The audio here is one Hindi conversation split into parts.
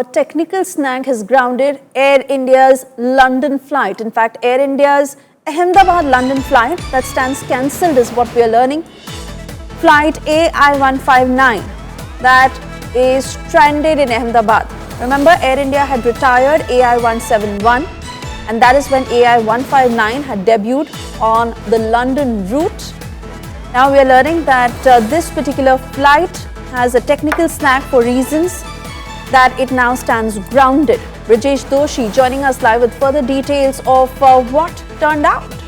a technical snag has grounded Air India's London flight. In fact, Air India's Ahmedabad-London flight that stands cancelled is what we are learning. Flight AI159 that is stranded in Ahmedabad. Remember, Air India had retired AI171 and that is when AI159 had debuted on the London route. Now we are learning that this particular flight has a technical snag for reasons that it now stands grounded. Brijesh Doshi joining us live with further details of what turned out.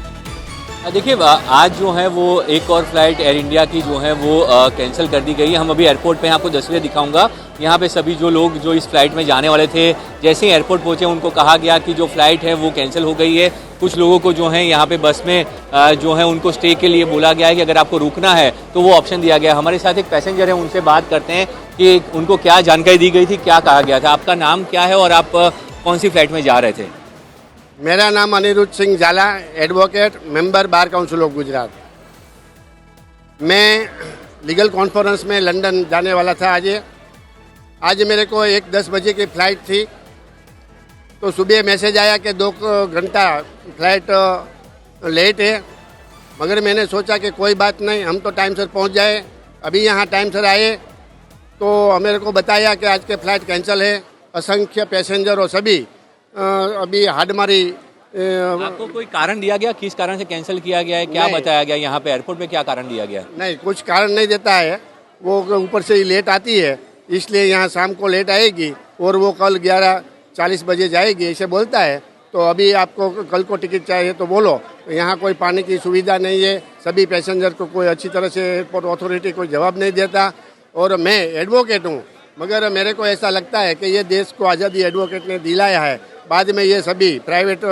देखिए, आज जो है वो एक और फ्लाइट एयर इंडिया की जो है वो कैंसिल कर दी गई है। हम अभी एयरपोर्ट पे आपको तस्वीरें दिखाऊंगा। यहाँ पे सभी जो लोग जो इस फ्लाइट में जाने वाले थे, जैसे ही एयरपोर्ट पहुँचे उनको कहा गया कि जो फ्लाइट है वो कैंसिल हो गई है। कुछ लोगों को जो है यहाँ पे बस में जो है उनको स्टे के लिए बोला गया है कि अगर आपको रुकना है तो वो ऑप्शन दिया गया है। हमारे साथ एक पैसेंजर है, उनसे बात करते हैं कि उनको क्या जानकारी दी गई थी, क्या कहा गया था। आपका नाम क्या है और आप कौन सी फ्लाइट में जा रहे थे? मेरा नाम अनिरुद्ध सिंह झाला, advocate, member bar council of Gujarat. मैं लीगल कॉन्फ्रेंस में लंदन जाने वाला था आज मेरे को 1:10 बजे की फ़्लाइट थी। तो सुबह मैसेज आया कि 2 घंटा फ़्लाइट लेट है, मगर मैंने सोचा कि कोई बात नहीं, हम तो टाइम से पहुंच जाए। अभी यहाँ टाइम से आए तो मेरे को बताया कि आज के फ़्लाइट कैंसिल है। असंख्य पैसेंजर और सभी अभी हाडमारी। आपको कोई कारण दिया गया किस कारण से कैंसिल किया गया है? क्या बताया गया यहाँ पे एयरपोर्ट पे, क्या कारण दिया गया? नहीं, कुछ कारण नहीं देता है, वो ऊपर से ही लेट आती है, इसलिए यहाँ शाम को लेट आएगी और वो कल 11:40 बजे जाएगी ऐसे बोलता है। तो अभी आपको कल को टिकट चाहिए तो बोलो। यहाँ कोई पानी की सुविधा नहीं है, सभी पैसेंजर को कोई अच्छी तरह से एयरपोर्ट अथॉरिटी कोई जवाब नहीं देता। और मैं एडवोकेट हूँ, मगर मेरे को ऐसा लगता है कि ये देश को आज़ादी एडवोकेट ने दिलाया है, बाद में ये सभी प्राइवेट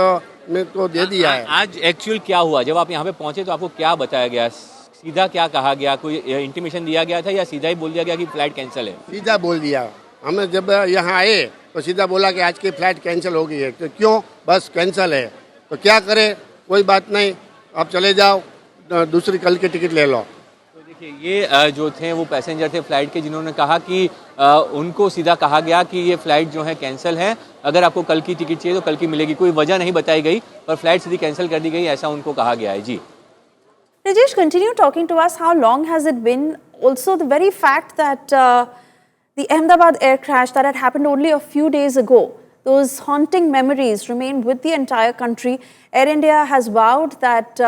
में तो दे दिया है। आज एक्चुअल क्या हुआ? जब आप यहाँ पे पहुँचे तो आपको क्या बताया गया? सीधा क्या कहा गया? कोई इंटीमेशन दिया गया था या सीधा ही बोल दिया गया कि फ्लाइट कैंसिल है? सीधा बोल दिया। हमें जब यहाँ आए तो सीधा बोला कि आज की फ़्लाइट कैंसिल हो गई है। तो क्यों? बस कैंसिल है। तो क्या करें? कोई बात नहीं, आप चले जाओ, दूसरी कल की टिकट ले लो। तो देखिए, ये जो थे वो पैसेंजर थे फ्लाइट के, जिन्होंने कहा कि उनको सीधा कहा गया कि ये फ़्लाइट जो है कैंसिल है, अगर आपको कल की टिकट चाहिए तो कल की मिलेगी। कोई वजह नहीं बताई गई पर फ्लाइट सीधी कैंसिल कर दी गई, ऐसा उनको कहा गया है। जी Rajesh, continue talking to us. How long has it been? Also, the very fact that the Ahmedabad air crash that had happened only a few days ago, those haunting memories remain with the entire country. Air India has vowed that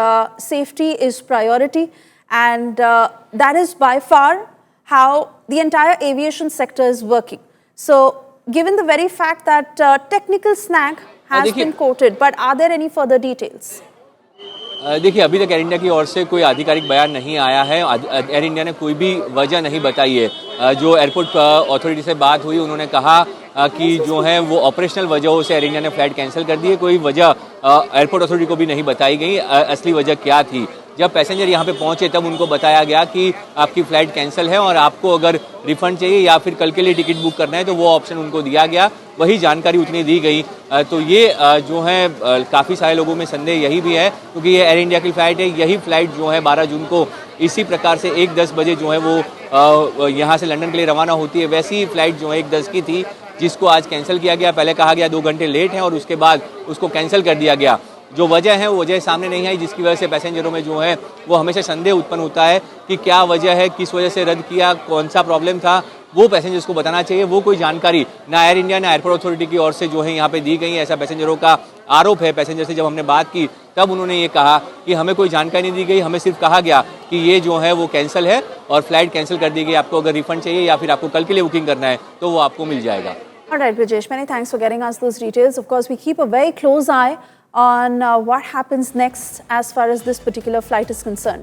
safety is priority, and that is by far how the entire aviation sector is working. So, given the very fact that technical snag has been quoted, but are there any further details? देखिए, अभी तक एयर इंडिया की ओर से कोई आधिकारिक बयान नहीं आया है। एयर इंडिया ने कोई भी वजह नहीं बताई है। जो एयरपोर्ट अथॉरिटी से बात हुई, उन्होंने कहा कि जो है वो ऑपरेशनल वजहों से एयर इंडिया ने फ्लाइट कैंसिल कर दी है। कोई वजह एयरपोर्ट अथॉरिटी को भी नहीं बताई गई, असली वजह क्या थी। जब पैसेंजर यहाँ पे पहुँचे तब उनको बताया गया कि आपकी फ़्लाइट कैंसिल है और आपको अगर रिफ़ंड चाहिए या फिर कल के लिए टिकट बुक करना है तो वो ऑप्शन उनको दिया गया, वही जानकारी उतनी दी गई। तो ये जो है काफ़ी सारे लोगों में संदेह यही भी है, क्योंकि ये एयर इंडिया की फ़्लाइट है। यही फ़्लाइट जो है 12 जून को इसी प्रकार से 1:10 बजे जो है वो यहाँ से लंदन के लिए रवाना होती है। वैसी ही फ़्लाइट जो है 1:10 की थी, जिसको आज कैंसिल किया गया। पहले कहा गया 2 घंटे लेट हैं और उसके बाद उसको कैंसिल कर दिया गया। जो वजह है वो वजह सामने नहीं आई, जिसकी वजह से पैसेंजरों में जो है वो हमेशा संदेह उत्पन्न होता है कि क्या वजह है, किस वजह से रद्द किया, कौन सा प्रॉब्लम था, वो पैसेंजर्स को बताना चाहिए। वो कोई जानकारी ना एयर इंडिया ना एयरपोर्ट अथॉरिटी की ओर से जो है यहाँ पे दी गई, ऐसा पैसेंजरों का आरोप है। पैसेंजर से जब हमने बात की तब उन्होंने ये कहा कि हमें कोई जानकारी नहीं दी गई, हमें सिर्फ कहा गया कि ये जो है वो कैंसिल है और फ्लाइट कैंसिल कर दी गई। आपको अगर रिफंड चाहिए या फिर आपको कल के लिए बुकिंग करना है तो वो आपको मिल जाएगा। All right, Brijesh, many thanks for getting us those details. Of course, we keep a very close eye on what happens next as far as this particular flight is concerned.